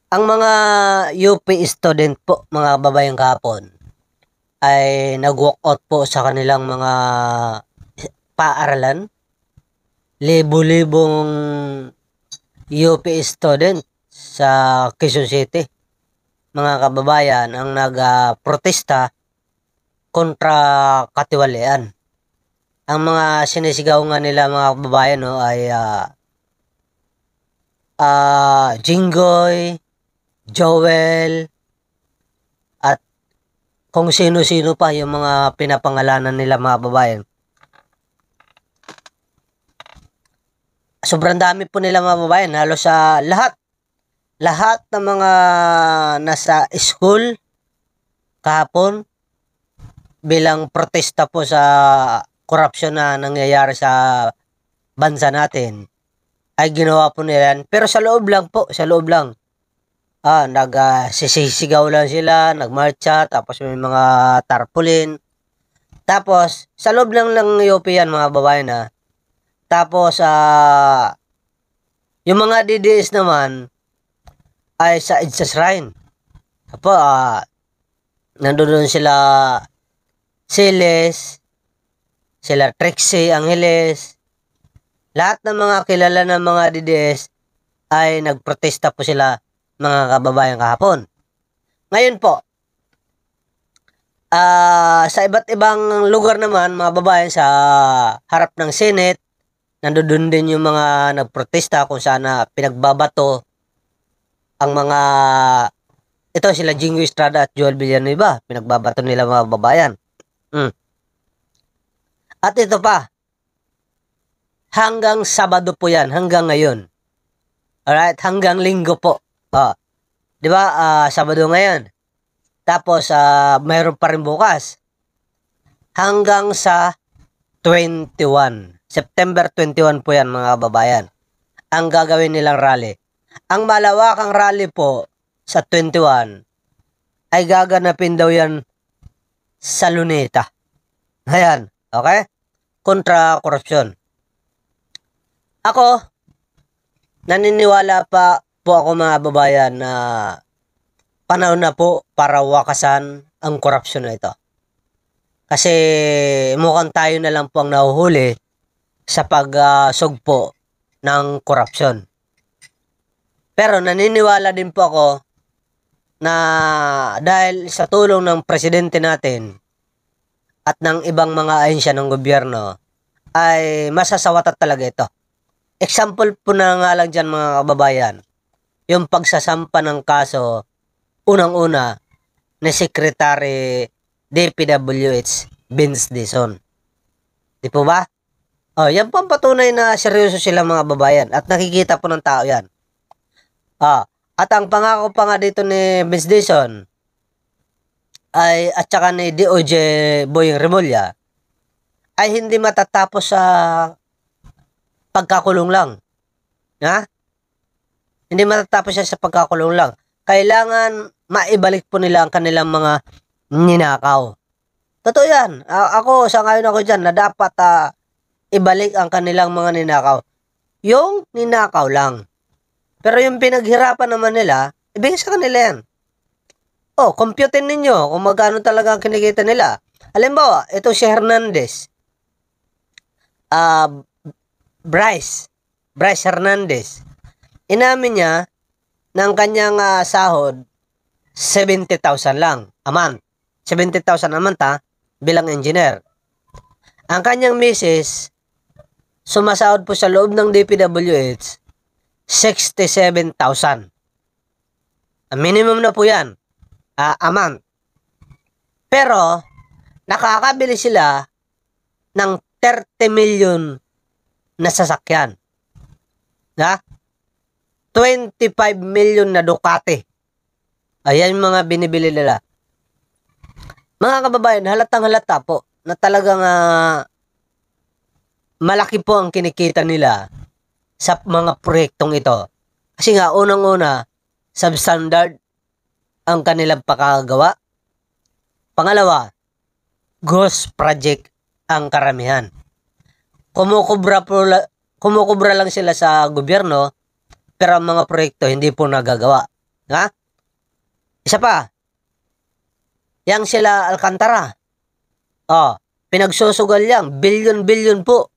Ang mga UP student po, mga kababayan kahapon, ay nag-walk out po sa kanilang mga paaralan. Libo-libong UP student sa Quezon City, mga kababayan, ang nag-protesta kontra katiwalian. Ang mga sinisigaw nga nila mga kababayan no, ay Jinggoy, Joel, at kung sino-sino pa yung mga pinapangalanan nila mga babayan. Sobrang dami po nila mga babayan, halos sa lahat ng mga nasa school kahapon bilang protesta po sa korupsyon na nangyayari sa bansa natin ay ginawa po nila yan. Pero sa loob lang po, sa loob lang. Nagsisigaw lang sila, nagmarcha, tapos may mga tarpaulin. Tapos, sa loob lang ng UP yan, mga babae na. Tapos, yung mga DDS naman, ay sa EDSA Shrine. Tapos, nandun sila Siles, sila Trixie Angeles, lahat ng mga kilala ng mga DDS ay nagprotesta po sila mga kababayan kahapon. Ngayon po, sa iba't ibang lugar naman mga babayan sa harap ng Senate, nandoon din yung mga nagprotesta kung saan pinagbabato ang mga ito sila Jingo Estrada at Joel Villanueva, pinagbabato nila mga babayan. At ito pa, hanggang Sabado po yan, hanggang ngayon. Alright, hanggang Linggo po. Di ba, Sabado ngayon. Tapos, mayroon pa rin bukas. Hanggang sa 21. September 21 po yan mga babayan. Ang gagawin nilang rally. Ang malawakang rally po sa 21 ay gaganapin daw yan sa Luneta. Ayan, okay? Kontra korupsyon. Ako, naniniwala pa po ako mga babayan na panahon na po para wakasan ang korupsyon na ito. Kasi mukhang tayo na lang po ang nahuhuli sa pagsugpo ng korupsyon. Pero naniniwala din po ako na dahil sa tulong ng presidente natin at ng ibang mga ahensya ng gobyerno ay masasawatan talaga ito. Example po na nga lang dyan mga kababayan, yung pagsasampa ng kaso unang-una ni Secretary DPWH Vince Dizon. Di po ba? Yan po ang patunay na seryoso sila mga babayan at nakikita po ng tao yan. At ang pangako pa nga dito ni Vince Dizon ay at saka ni DOJ Boying Remulla ay hindi matatapos sa pagkakulong lang. Hindi matatapos siya sa pagkakulong lang. Kailangan maibalik po nila ang kanilang mga ninakaw. Totoo yan. Ako, sangayon ako dyan na dapat ibalik ang kanilang mga ninakaw. Yung ninakaw lang. Pero yung pinaghirapan naman nila, ibigay sa kanila yan. Computin ninyo kung magkano talaga ang kinikita nila. Halimbawa, ito si Hernandez. Bryce Hernandez. Inamin niya ng kanyang sahod 70,000 lang a month. 70,000 a month bilang engineer. Ang kanyang misis sumasahod po sa loob ng DPWH 67,000. Ang minimum na po yan a month. Pero nakakabili sila ng 30 million na sasakyan. 25 million na Ducati. Ayan yung mga binibili nila. Mga kababayan, halatang halata po na talagang malaki po ang kinikita nila sa mga proyektong ito. Kasi nga, unang-una, substandard ang kanilang pakagawa. Pangalawa, ghost project ang karamihan. Kumukubra lang sila sa gobyerno, pero ang mga proyekto hindi po nagagawa. Ha? Isa pa, yang sila Alcantara. Pinagsusugal yan. Bilyon-bilyon po.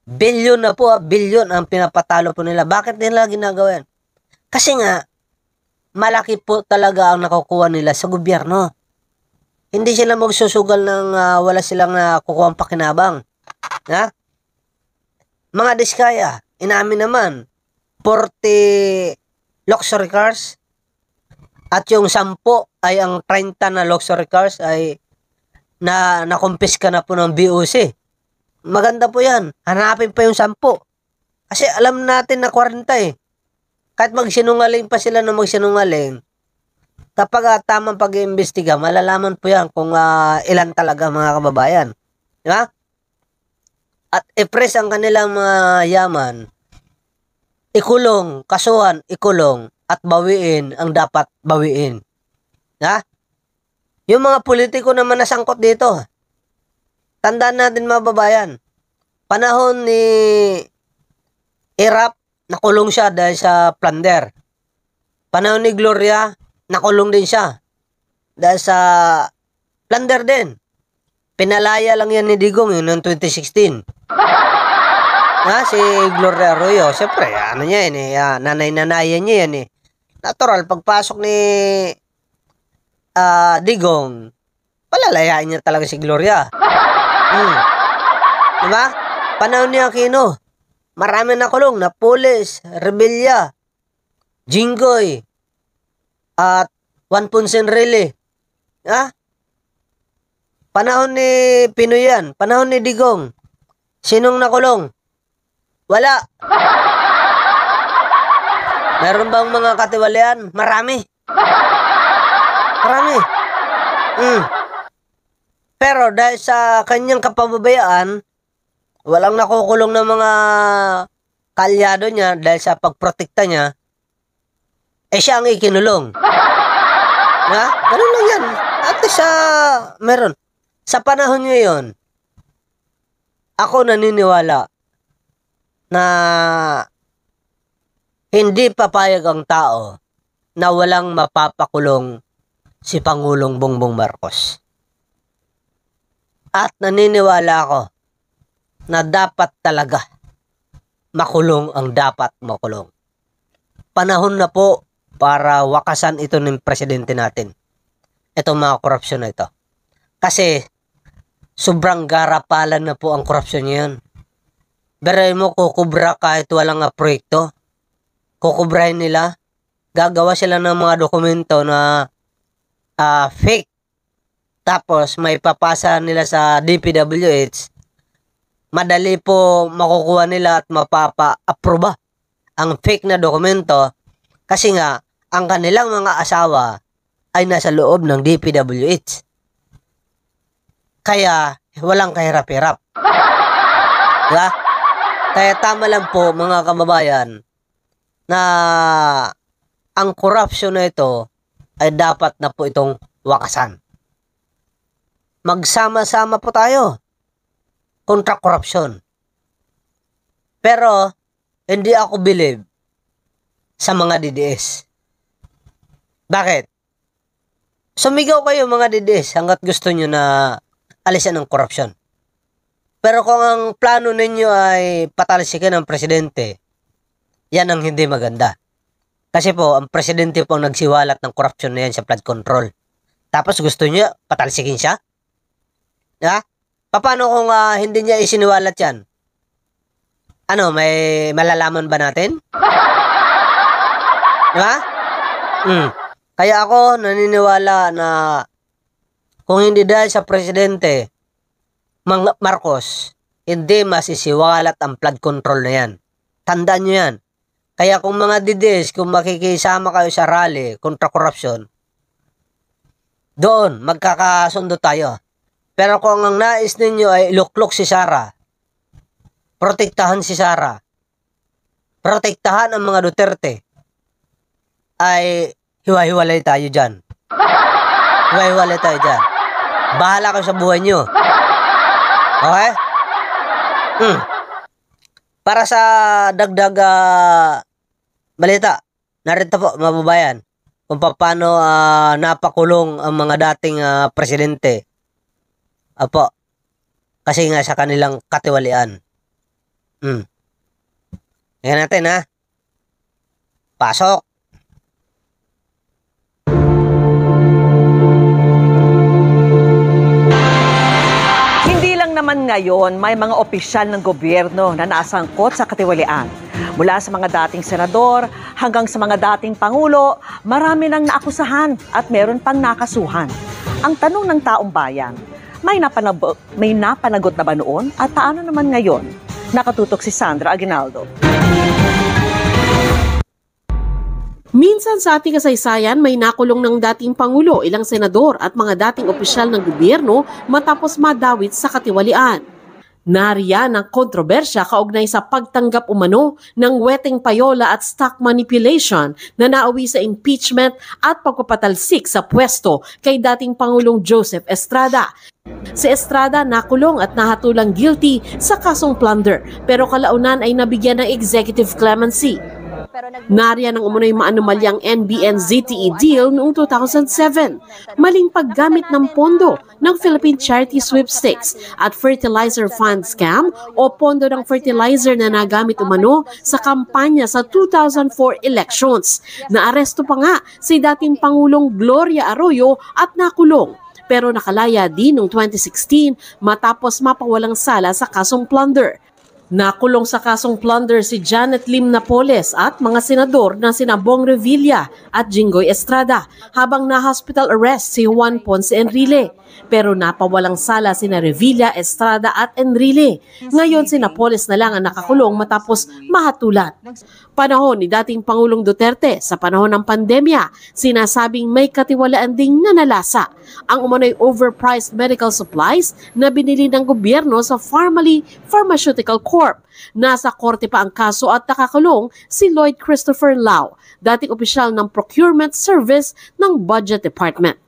Bilyon na po, bilyon ang pinapatalo po nila. Bakit nila ginagawa yan? Kasi nga, malaki po talaga ang nakukuha nila sa gobyerno. Hindi sila magsusugal ng wala silang nakukuha ang pakinabang. Ha? Mga diskaya, inamin naman, 40 luxury cars at yung 10 ay ang 30 na luxury cars ay nakumpiska na po ng BOC. Maganda po yan. Hanapin pa yung 10. Kasi alam natin na 40 eh. Kahit magsinungaling pa sila na magsinungaling, kapag tamang pag-iimbestiga, malalaman po yan kung ilan talaga mga kababayan. Di ba? At i-press ang kanilang mga yaman, ikulong, kasuhan, ikulong, at bawiin ang dapat bawiin. Ha? Yung mga politiko naman nasangkot dito, tandaan natin mga babayan, panahon ni Irap, nakulong siya dahil sa plunder. Panahon ni Gloria, nakulong din siya dahil sa plunder din. Pinalaya lang yan ni Digong noong 2016. Si Gloria Arroyo, siyempre, ano niya yun nanay-nanayan niya yan eh. Natural, pagpasok ni Digong, palalayain niya talaga si Gloria. Diba? Panahon ni Aquino, marami na kulong, Napoles, Rebilla, Jinggoy, at Juan Ponce Enrile. Panahon ni Pinoy yan, panahon ni Digong, sinong nakulong? Wala. Meron bang mga katiwalian? Marami. Marami. Pero dahil sa kanyang kapababayaan, walang nakukulong ng mga kalyado niya dahil sa pagprotekta niya, siya ang ikinulong. Ganun lang yan. At meron. Sa panahon ngayon, ako naniniwala na hindi papayag ang tao na walang mapapakulong si Pangulong Bongbong Marcos. At naniniwala ako na dapat talaga makulong ang dapat makulong. Panahon na po para wakasan ito ng presidente natin. Itong mga korupsyon na ito. Kasi sobrang garapalan na po ang korupsyon ngayon. Beray mo, kukubra kahit walang proyekto. Kukubrahin nila. Gagawa sila ng mga dokumento na fake. Tapos may papasa nila sa DPWH. Madali po makukuha nila at mapapa-aproba ang fake na dokumento. Kasi nga, ang kanilang mga asawa ay nasa loob ng DPWH. Kaya, walang kahirap-hirap. Diba? Kaya tama lang po mga kababayan na ang korupsyon na ito ay dapat na po itong wakasan. Magsama-sama po tayo kontra korupsyon. Pero hindi ako believe sa mga DDS. Bakit? Sumigaw kayo mga DDS hanggat gusto nyo na alisan ng korupsyon. Pero kung ang plano ninyo ay patalsikin ang presidente, yan ang hindi maganda. Kasi po, ang presidente po ang nagsiwalat ng korupsyon na yan sa flood control. Tapos gusto nyo patalsikin siya? Paano kung hindi niya isiniwalat yan? May malalaman ba natin? Diba? Kaya ako naniniwala na kung hindi dahil sa presidente Marcos, hindi masisiwalat ang flood control na yan. Tandaan nyo yan. Kaya kung mga DDS, kung makikisama kayo sa rally kontra korupsyon, doon magkakasundo tayo. Pero kung ang nais ninyo ay iluklok si Sara, protektahan si Sara, protektahan ang mga Duterte, ay hiwa-hiwalay tayo dyan. Hiwa-hiwalay tayo dyan. Bahala kayo sa buhay nyo. Okay? Para sa dagdag balita, narito po, mababayan. kung paano napakulong ang mga dating presidente. Apo, kasi nga sa kanilang katiwalian. Tingnan natin ha. Pasok. Hindi lang naman ngayon may mga opisyal ng gobyerno na nasangkot sa katiwalian. Mula sa mga dating senador hanggang sa mga dating pangulo, marami nang naakusahan at meron pang nakasuhan. Ang tanong ng taong bayan, may napanagot na ba noon at paano naman ngayon? Nakatutok si Sandra Aguinaldo. Minsan sa ating kasaysayan may nakulong ng dating Pangulo, ilang senador at mga dating opisyal ng gobyerno matapos madawit sa katiwalian. Nariyan ang kontrobersya kaugnay sa pagtanggap umano ng weteng payola at stock manipulation na nauwi sa impeachment at pagpapatalsik sa pwesto kay dating Pangulong Joseph Estrada. Si Estrada nakulong at nahatulang guilty sa kasong plunder pero kalaunan ay nabigyan ng executive clemency. Nariyan ang umunoy maanumalyang NBN-ZTE deal noong 2007, maling paggamit ng pondo ng Philippine Charity Sweepstakes at fertilizer fund scam o pondo ng fertilizer na nagamit umano sa kampanya sa 2004 elections. Naaresto pa nga si dating Pangulong Gloria Arroyo at nakulong. Pero nakalaya din noong 2016 matapos mapawalang sala sa kasong plunder. Nakulong sa kasong plunder si Janet Lim Napoles at mga senador na sina Bong Revilla at Jinggoy Estrada habang na-hospital arrest si Juan Ponce Enrile. Pero napawalang sala sina Revilla, Estrada at Enrile. Ngayon si Napoles na lang ang nakakulong matapos mahatulan. Panahon ni dating Pangulong Duterte sa panahon ng pandemya, sinasabing may katiwalaan ding nanalasa ang umano'y overpriced medical supplies na binili ng gobyerno sa Pharmaly Pharmaceutical Corp. Nasa korte pa ang kaso at nakakulong si Lloyd Christopher Lau, dating opisyal ng Procurement Service ng Budget Department.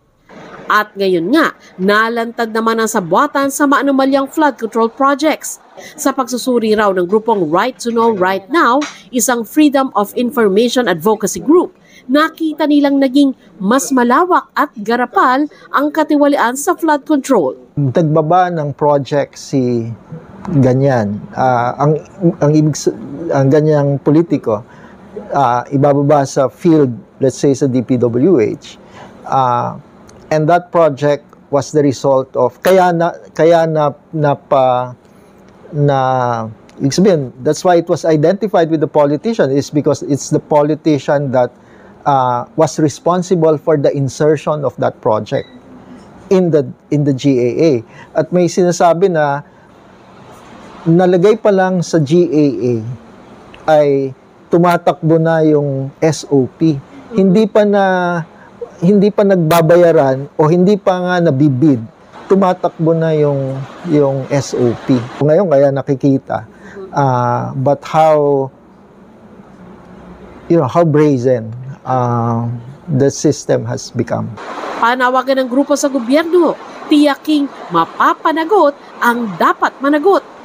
At ngayon nga, nalantad naman ang sabwatan sa maanumalyang flood control projects. Sa pagsusuri raw ng grupong Right to Know Right Now, isang Freedom of Information Advocacy Group, nakita nilang naging mas malawak at garapal ang katiwalian sa flood control. Nagbaba ng project si ganyan. Ang ganyang politiko, ibababa sa field, let's say sa DPWH. And that project was the result of that's why it was identified with the politician, is because it's the politician that was responsible for the insertion of that project in the GAA. At may sinasabi na nalagay pa lang sa GAA ay tumatakbo na yung SOP. Hindi pa nagbabayaran o hindi pa nga nabibid, tumatakbo na yung SOP. Ngayon kaya nakikita, but how brazen the system has become. Panawagan ng grupo sa gobyerno, tiyaking mapapanagot ang dapat managot.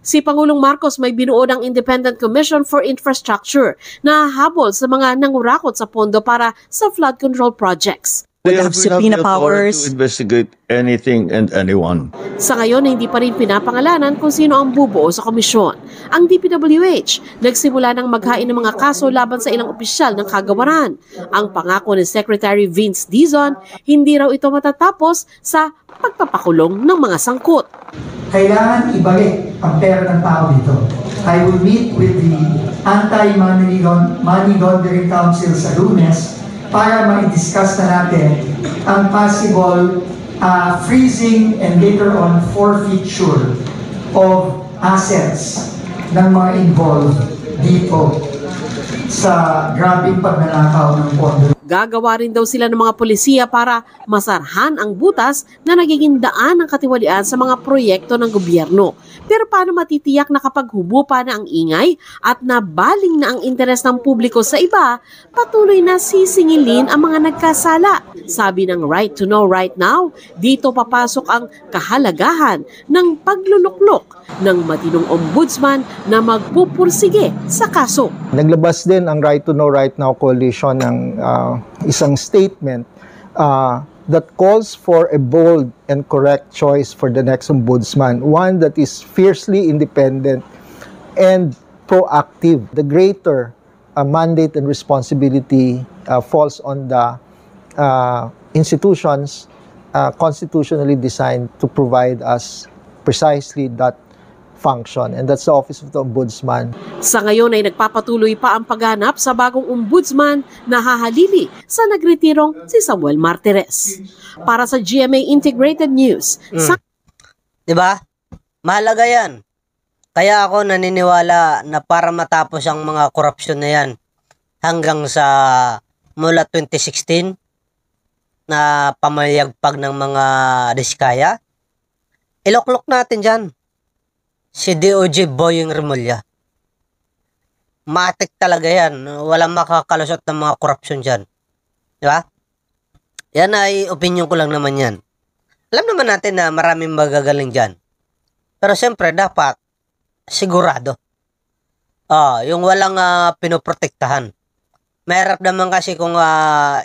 Si Pangulong Marcos may binuo ng Independent Commission for Infrastructure na habol sa mga nangurakot sa pondo para sa flood control projects. They have subpoena powers to investigate anything and anyone. Sa ngayon, hindi pa rin pinapangalanan kung sino ang bubuo sa komisyon. Ang DPWH nagsimula ng maghain ng mga kaso laban sa ilang opisyal ng kagawaran. Ang pangako ni Secretary Vince Dizon, hindi raw ito matatapos sa pagpapakulong ng mga sangkot. Kailangan ibalik ang pera ng tao dito. I will meet with the Anti-Money Laundering Council sa Lunes para ma-discuss na natin ang possible freezing and later on forfeiture of assets ng mga involved dito sa grabing pagnanakaw ng pondo. Gagawa rin daw sila ng mga polisiya para masarhan ang butas na nagiging daan ng katiwalian sa mga proyekto ng gobyerno. Pero paano matitiyak na kapag hubo pa na ang ingay at nabaling na ang interes ng publiko sa iba, patuloy na sisingilin ang mga nagkasala? Sabi ng Right to Know Right Now, dito papasok ang kahalagahan ng pagluluklok ng matinong ombudsman na magpupursige sa kaso. Naglabas din ang Right to Know Right Now Coalition ng isang statement that calls for a bold and correct choice for the next ombudsman, one that is fiercely independent and proactive. The greater mandate and responsibility falls on the institutions constitutionally designed to provide us precisely that function, and that's the Office of the Ombudsman. Sa ngayon ay nagpapatuloy pa ang paghanap sa bagong ombudsman na hahalili sa nagretirong si Samuel Martires. Para sa GMA Integrated News, Diba? Mahalaga yan. Kaya ako naniniwala na para matapos ang mga korupsyon na yan hanggang sa mula 2016 na pamayagpag ng mga diskaya, iloklok natin dyan si DOJ Boying Remulla. Matik talaga yan. Walang makakalusot ng mga korupsyon dyan. Diba? Yan ay opinion ko lang naman yan. Alam naman natin na maraming magagaling dyan. Pero siyempre dapat sigurado. Yung walang pinoprotektahan. Mahirap naman kasi kung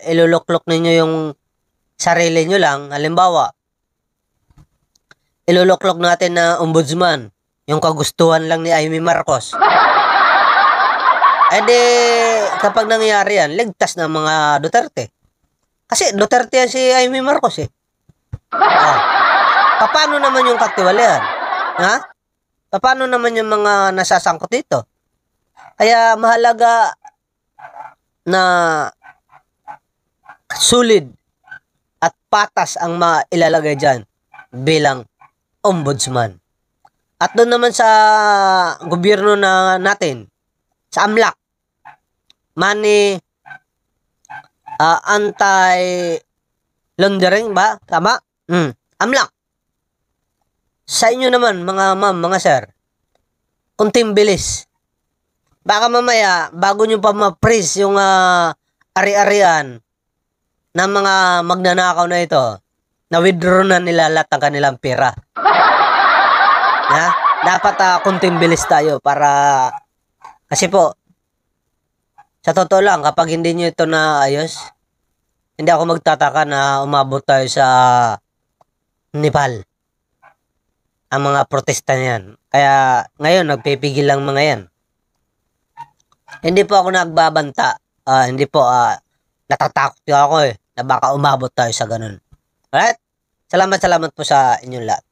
iluluklok ninyo yung sarili nyo lang. Halimbawa, iluluklok natin na ombudsman, yung kagustuhan lang ni Amy Marcos. Eh di, kapag nangyayari yan, ligtas na mga Duterte. Kasi Duterte yan si Amy Marcos eh. Paano naman yung katiwalian? Ha? Paano naman yung mga nasasangkot dito? Kaya mahalaga na solid at patas ang mailalagay dyan bilang ombudsman. At doon naman sa gobyerno na natin, sa AMLAC, money anti-laundering ba? Tama? AMLAC. Sa inyo naman, mga ma'am, mga sir, kunting bilis. Baka mamaya, bago nyo pa ma-freeze yung ari-arian ng mga magnanakaw na ito, na-withdraw na nila lahat ng kanilang pera. Dapat kunting bilis tayo para, kasi po, sa totoo lang, kapag hindi nyo ito na ayos, hindi ako magtataka na umabot tayo sa Nepal. Ang mga protesta niyan. Kaya ngayon, nagpipigil lang mga yan. Hindi po ako nagbabanta. Hindi po, natatakot ako na baka umabot tayo sa ganun. Alright? Salamat po sa inyong lahat.